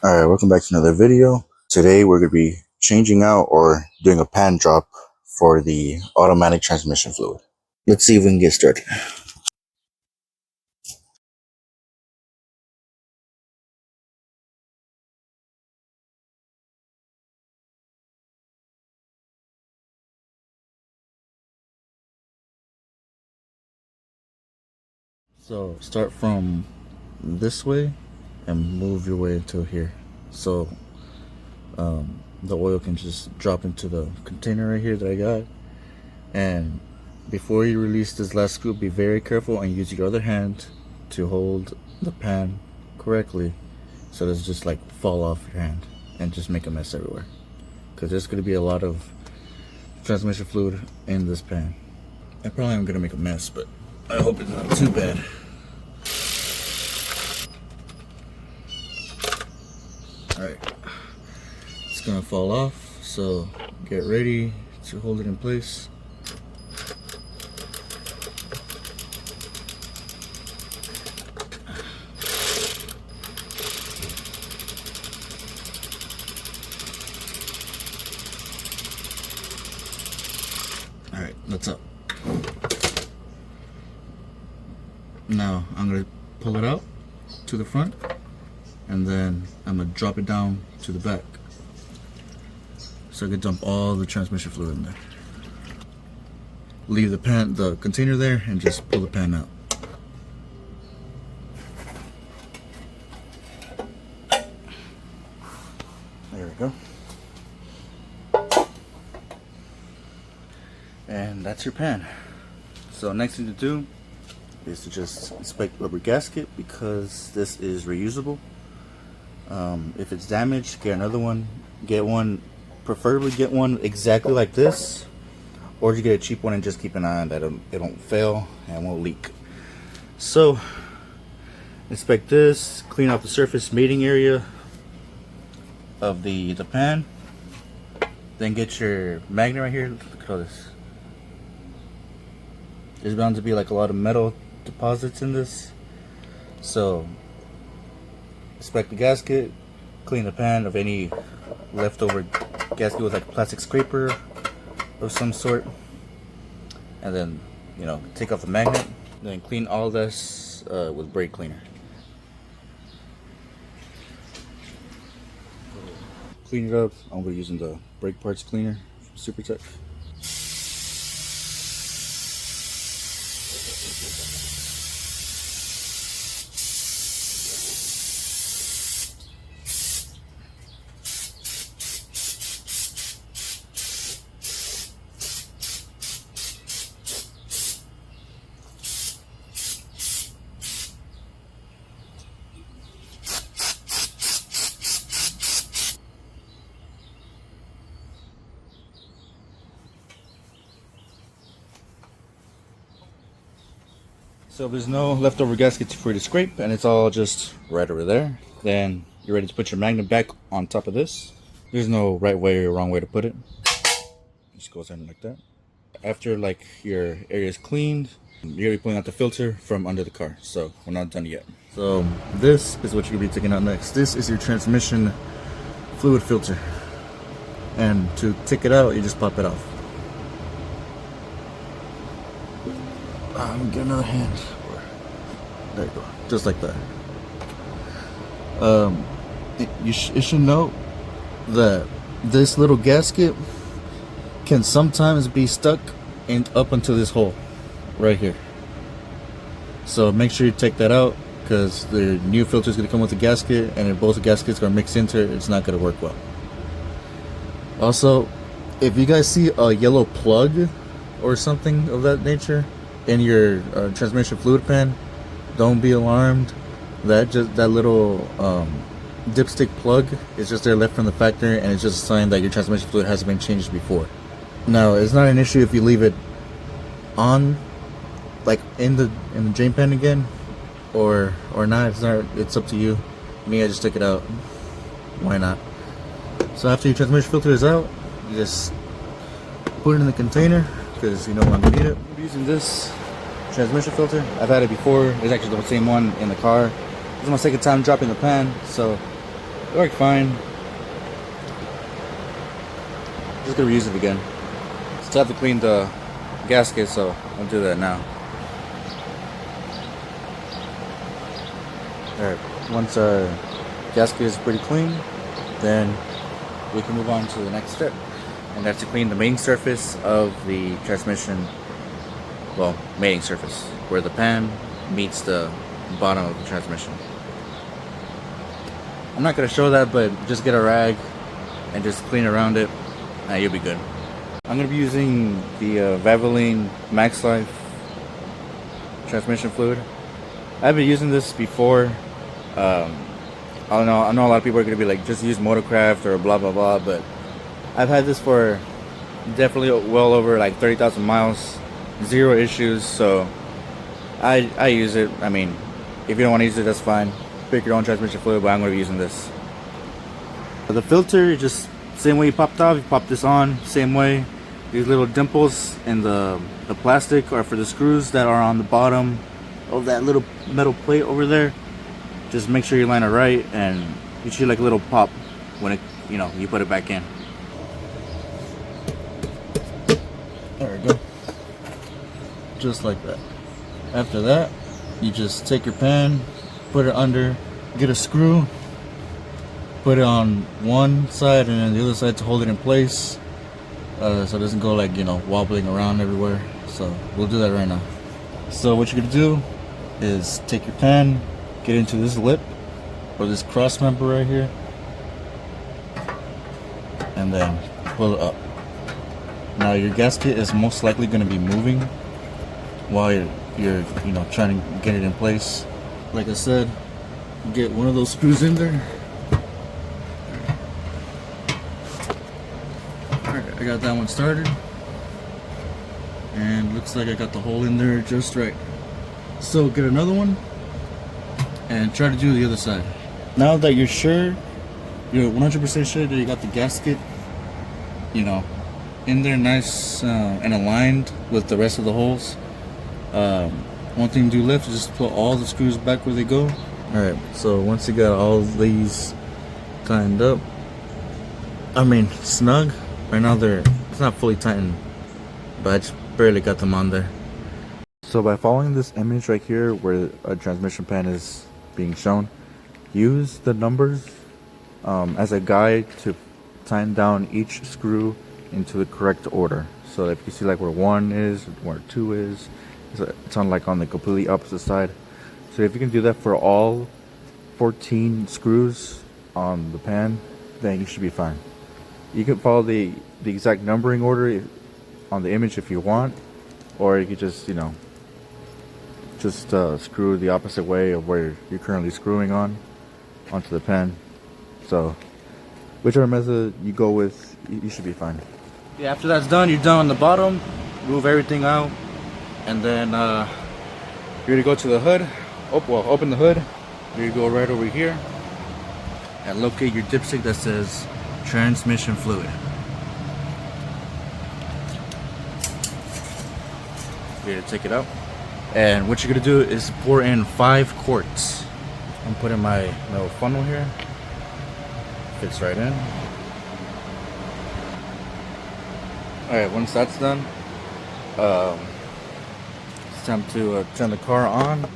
Alright, welcome back to another video. Today we're going to be changing out or doing a pan drop for the automatic transmission fluid. Let's see if we can get started. So start from this way and move your way until here. So the oil can just drop into the container right here that I got. And before you release this last scoop, be very careful and use your other hand to hold the pan correctly so it doesn't just like fall off your hand and just make a mess everywhere, because there's going to be a lot of transmission fluid in this pan. I probably am going to make a mess, but I hope it's not too bad. Alright, it's going to fall off, so get ready to hold it in place. Alright, that's up. Now I'm going to pull it out to the front, and then I'm going to drop it down to the back. So I can dump all the transmission fluid in there. Leave the container there, and just pull the pan out. There we go. And that's your pan. So next thing to do is to just inspect the rubber gasket, because this is reusable. If it's damaged, get another one. Get one, preferably get one exactly like this, or you get a cheap one and just keep an eye on that it don't fail and won't leak. So inspect this, clean out the surface mating area of the pan. Then get your magnet right here. Look at all this. There's bound to be like a lot of metal deposits in this. So inspect the gasket, clean the pan of any leftover gasket with like a plastic scraper of some sort, and then take off the magnet. Then clean all this with brake cleaner. Clean it up. I'm gonna be using the brake parts cleaner from SuperTech. So if there's no leftover gaskets for you to scrape, and it's all just right over there, then you're ready to put your magnet back on top of this. There's no right way or wrong way to put it. Just goes in like that. After like your area is cleaned, you're gonna be pulling out the filter from under the car. So we're not done yet. So this is what you're gonna be taking out next. This is your transmission fluid filter, and to take it out, you just pop it off. I'm gonna get another hand. There you go, just like that. You should note that this little gasket can sometimes be stuck up into this hole right here. So make sure you take that out, because the new filter is gonna come with the gasket, and if both the gaskets are mixed into it, it's not gonna work well. Also, if you guys see a yellow plug or something of that nature in your transmission fluid pan, don't be alarmed. That little dipstick plug is just there left from the factory, and it's just a sign that your transmission fluid hasn't been changed before. Now, it's not an issue if you leave it on, like in the drain pan again, or not. It's up to you. Me, I just took it out. Why not? So after your transmission filter is out, you just put it in the container, because you know I'm gonna need it. I'm using this transmission filter. I've had it before. It's actually the same one in the car. This is my second time dropping the pan, so It worked fine. Just gonna reuse it again. Still have to clean the gasket, so I'll do that now. Alright, once our gasket is pretty clean, then we can move on to the next step. And that's to clean the main surface of the transmission, well, mating surface, where the pan meets the bottom of the transmission. I'm not going to show that, but just get a rag and just clean around it, and you'll be good. I'm going to be using the Valvoline Max Life transmission fluid. I've been using this before. I know a lot of people are going to be like, just use Motorcraft or blah blah blah, but I've had this for definitely well over like 30,000 miles, zero issues, so I use it. I mean, if you don't want to use it, that's fine. Pick your own transmission fluid, but I'm going to be using this. The filter, just same way you popped off, you pop this on, same way. These little dimples in the plastic are for the screws that are on the bottom of that little metal plate over there. Just make sure you line it right, and you see like a little pop when it, you put it back in. There we go. Just like that. After that, you just take your pan, put it under, get a screw, put it on one side and then the other side to hold it in place, so it doesn't go like, wobbling around everywhere. So we'll do that right now. So what you're gonna do is take your pan, get into this lip or this cross member right here, and then pull it up. Now your gasket is most likely going to be moving while you're trying to get it in place. Like I said, get one of those screws in there. Alright, I got that one started, and looks like I got the hole in there just right. So get another one and try to do the other side. Now that you're sure, you're 100% sure that you got the gasket, in there nice and aligned with the rest of the holes, one thing to do left is just put all the screws back where they go. Alright, so once you got all these tightened up, snug, right now it's not fully tightened, but I just barely got them on there. So by following this image right here where a transmission pan is being shown, use the numbers as a guide to tighten down each screw into the correct order. So if you see like where 1 is, where 2 is, it's on the completely opposite side. So if you can do that for all 14 screws on the pan, then you should be fine. You can follow the exact numbering order on the image if you want, or you could just screw the opposite way of where you're currently screwing onto the pan. So whichever method you go with, you should be fine. Yeah, after that's done, you're done on the bottom. Move everything out, and then you're gonna go to the hood. Open the hood. You're gonna go right over here and locate your dipstick that says transmission fluid. You're gonna take it out, and what you're gonna do is pour in 5 quarts. I'm putting my little funnel here. Fits right in. Alright, once that's done, it's time to turn the car on.